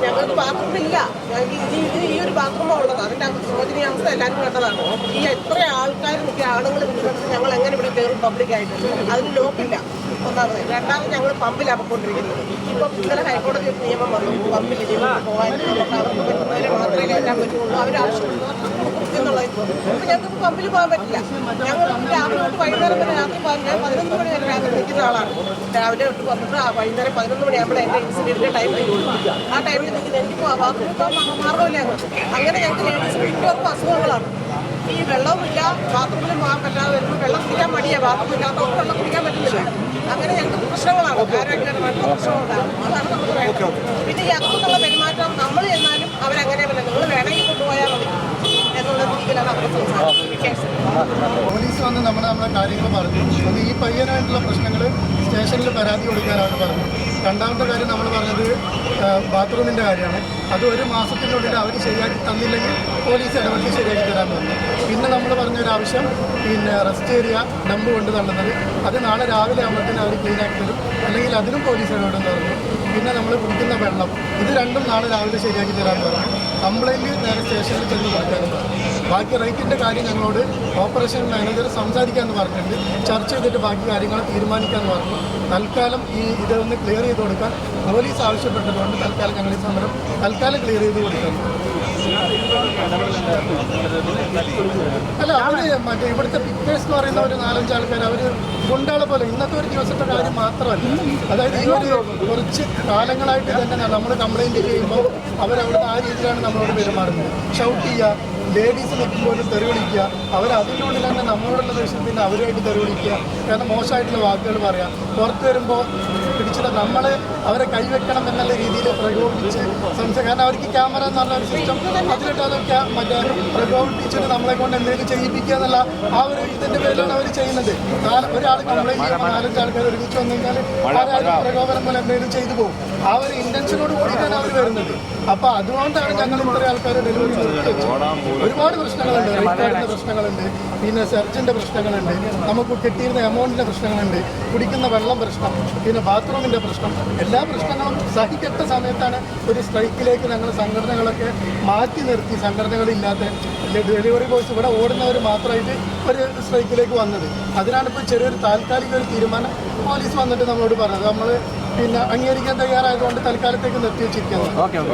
ഞങ്ങൾക്ക് ബാത്റൂമില്ല. ഈ ഒരു ബാത്റൂമാണ് ഉള്ളത്. അതിന്റെ ശോചനീയാവസ്ഥ എല്ലാവരും കണ്ടതാണ്. ഈ എത്ര ആൾക്കാർ നിൽക്കുക, ആളുകൾ നിൽക്കുന്നത് ഞങ്ങൾ എങ്ങനെ ഇവിടെ കയറും പബ്ലിക്കായിട്ട്? അതിന് ലോക്കില്ല. ഒന്നാമത്. രണ്ടാമത് ഞങ്ങൾ പമ്പിലാണ് പോയിക്കൊണ്ടിരിക്കുന്നത്. ഇപ്പം ഇന്നലെ ഹൈക്കോടതി ഒരു നിയമം വന്നു, പമ്പിൽ പോകാൻ അവർക്ക് പറ്റുന്നവരെ മാത്രമേ കയറ്റാൻ പറ്റുള്ളൂ. അവരാവശ്യമുള്ളവർ എന്നുള്ളത്. അപ്പം ഞങ്ങൾക്ക് പമ്പിൽ പോകാൻ പറ്റില്ല. ഞങ്ങൾ രാവിലെ തൊട്ട് വൈകുന്നേരം വരെ രാത്രി 11 മണി വരെ രാത്രി നിൽക്കുന്ന ആളാണ്. രാവിലെ തൊട്ട് വന്നിട്ട് വൈകുന്നേരം 11 മണിയാകുമ്പോൾ എൻ്റെ ഇൻസിഡൻറ്റിൻ്റെ ടൈമിൽ ആ ടൈമിൽ നിൽക്കുന്നത് എനിക്ക് ബാത്റൂമിൽ പോകാൻ മാർഗമില്ല. അങ്ങനെ ഞങ്ങൾക്ക് ലേഡീസ് മിക്കവർക്കും അസുഖങ്ങളാണ്. ഈ വെള്ളവുമില്ല, ബാത്റൂമിൽ പോകാൻ പറ്റാതെ വരുമ്പോൾ വെള്ളം കുടിക്കാൻ മടിയാണ്. ബാത്റൂമില്ലാത്തവർക്ക് വെള്ളം കുടിക്കാൻ പറ്റുന്നില്ല. അങ്ങനെ ഞങ്ങൾക്ക് പ്രശ്നങ്ങളാണ്, ആരോഗ്യപരമായിട്ടുള്ള പ്രശ്നങ്ങളുണ്ടാകും. അതാണ് നമുക്ക് വേണ്ടത്. പിന്നെ ഈ അകത്തുനിന്നുള്ള പെരുമാറ്റം നമ്മൾ ചെന്നാലും അവരങ്ങനെ നിങ്ങൾ വേണമെങ്കിൽ കൊണ്ടുപോയാൽ മതി എന്നുള്ള രീതിയിലാണ് അവർ സംസാരിക്കുന്നത്. പോലീസ് വന്ന് നമ്മളെ കാര്യങ്ങൾ പറഞ്ഞു. അത് ഈ പയ്യനായിട്ടുള്ള പ്രശ്നങ്ങൾ സ്റ്റേഷനിൽ പരാതി കൊടുക്കാനാണ് പറഞ്ഞത്. രണ്ടാമത്തെ കാര്യം നമ്മൾ പറഞ്ഞത് ബാത്റൂമിൻ്റെ കാര്യമാണ്. അത് 1 മാസത്തിനുള്ളിൽ അവർ ശരിയാക്കി തന്നില്ലെങ്കിൽ പോലീസ് ഇടപെട്ട് ശരിയാക്കി തരാൻ പറഞ്ഞു. പിന്നെ നമ്മൾ പറഞ്ഞൊരാവശ്യം റെസ്റ്റ് ഏരിയ ഡമ്പ് കൊണ്ട് തള്ളുന്നത്, അത് നാളെ രാവിലെ ആകുമ്പോഴത്തേനും അവർ ക്ലീനാക്കി തരും, അല്ലെങ്കിൽ അതിനും പോലീസ് ഇടപെടുമെന്ന് പറഞ്ഞു. പിന്നെ നമ്മൾ കുടിക്കുന്ന വെള്ളം, ഇത് രണ്ടും നാളെ രാവിലെ ശരിയാക്കി തരാമെന്ന് പറഞ്ഞു. കംപ്ലൈൻറ്റ് നേരെ സ്റ്റേഷനിൽ ചെന്ന് കൊടുക്കാമെന്ന് പറഞ്ഞു. ബാക്കി റേറ്റിൻ്റെ കാര്യം ഞങ്ങളോട് ഓപ്പറേഷൻ മാനേജർ സംസാരിക്കാമെന്ന് പറഞ്ഞിട്ടുണ്ട്. ചർച്ച ചെയ്തിട്ട് ബാക്കി കാര്യങ്ങൾ തീരുമാനിക്കാമെന്ന് പറഞ്ഞു. തൽക്കാലം ഇതൊന്ന് ക്ലിയർ ചെയ്ത് കൊടുക്കാൻ പോലീസ് ആവശ്യപ്പെട്ടതുകൊണ്ട് തൽക്കാലം ഞങ്ങൾ ഈ സമരം തൽക്കാലം ക്ലിയർ ചെയ്ത് കൊടുക്കുന്നു. അല്ല, മറ്റേ ഇവിടുത്തെ പിക്കേഴ്സ് എന്ന് പറയുന്ന ഒരു 4-5 ആൾക്കാർ അവർ ഗുണ്ടകളെ പോലെ ഇന്നത്തെ ഒരു ദിവസത്തെ കാര്യം മാത്രമല്ല. അതായത് ഈ ഒരു കുറച്ച് കാലങ്ങളായിട്ട് തന്നെ നമ്മൾ കംപ്ലൈൻറ്റ് ചെയ്യുമ്പോൾ അവരവിടുന്ന് ആ രീതിയിലാണ് നമ്മളോട് പെരുമാറുന്നത്. ഷൗട്ട് ചെയ്യുക, ലേഡീസ് നിൽക്കുമ്പോഴും തെരുവിളിക്കുക, അവരതിനുള്ളിൽ തന്നെ നമ്മളോടുള്ള ദേഷ്യത്തിന് അവരുമായിട്ട് തെരുവിളിക്കുക, കാരണം മോശമായിട്ടുള്ള വാക്കുകൾ പറയാം. പുറത്ത് വരുമ്പോൾ പിടിച്ചിട്ട് നമ്മളെ അവരെ കൈവെക്കണം എന്നുള്ള രീതിയിൽ പ്രകോപിപ്പിച്ച് കാരണം അവർക്ക് ക്യാമറ എന്നുള്ള ഒരു സിസ്റ്റം അതിലിട്ട് അതൊക്കെ മറ്റേ പ്രകോപിപ്പിച്ചിട്ട് നമ്മളെ കൊണ്ട് എന്തെങ്കിലും ചെയ്യിപ്പിക്കുക എന്നുള്ള ആ ഒരു ഇതിൻ്റെ പേരിലാണ് അവർ ചെയ്യുന്നത്. ഒരാൾ കംപ്ലൈൻറ്റ് ചെയ്യുമ്പോൾ 4-5 ആൾക്കാർ ഒരുമിച്ച് വന്നു കഴിഞ്ഞാൽ പ്രകോപനം പോലെ എന്തെങ്കിലും ചെയ്തു പോകും. ആ ഒരു ഇൻറ്റൻഷനോട് കൂടിയിട്ടാണ് അവർ വരുന്നത്. അപ്പോൾ അതുകൊണ്ടാണ് ഞങ്ങൾ ഇത്രയും ആൾക്കാർ ഡെലിവറി നിർത്തി വെച്ചത്. ഒരുപാട് പ്രശ്നങ്ങളുണ്ട്, റേറ്റ് കാർഡിൻ്റെ പ്രശ്നങ്ങളുണ്ട്, പിന്നെ സെർച്ചിൻ്റെ പ്രശ്നങ്ങളുണ്ട്, നമുക്ക് കിട്ടിയിരുന്ന എമൗണ്ടിൻ്റെ പ്രശ്നങ്ങളുണ്ട്, കുടിക്കുന്ന വെള്ളം പ്രശ്നം, പിന്നെ ബാത്റൂമിൻ്റെ പ്രശ്നം. എല്ലാ പ്രശ്നങ്ങളും സഹിക്കട്ട സമയത്താണ് ഒരു സ്ട്രൈക്കിലേക്ക് ഞങ്ങൾ സംഘടനകളൊക്കെ മാറ്റി നിർത്തി, സംഘടനകളില്ലാത്ത ഡെലിവറി ബോയ്സ് ഇവിടെ ഓടുന്നവർ മാത്രമായിട്ട് ഒരു സ്ട്രൈക്കിലേക്ക് വന്നത്. അതിനാണിപ്പോൾ ചെറിയൊരു താൽക്കാലിക ഒരു തീരുമാനം പോലീസ് വന്നിട്ട് നമ്മളോട് പറഞ്ഞത്. നമ്മൾ അംഗീകരിക്കാൻ തയ്യാറായതുകൊണ്ട് തൽക്കാലത്തേക്ക് നിർത്തി വെച്ചിരിക്കുന്നത്.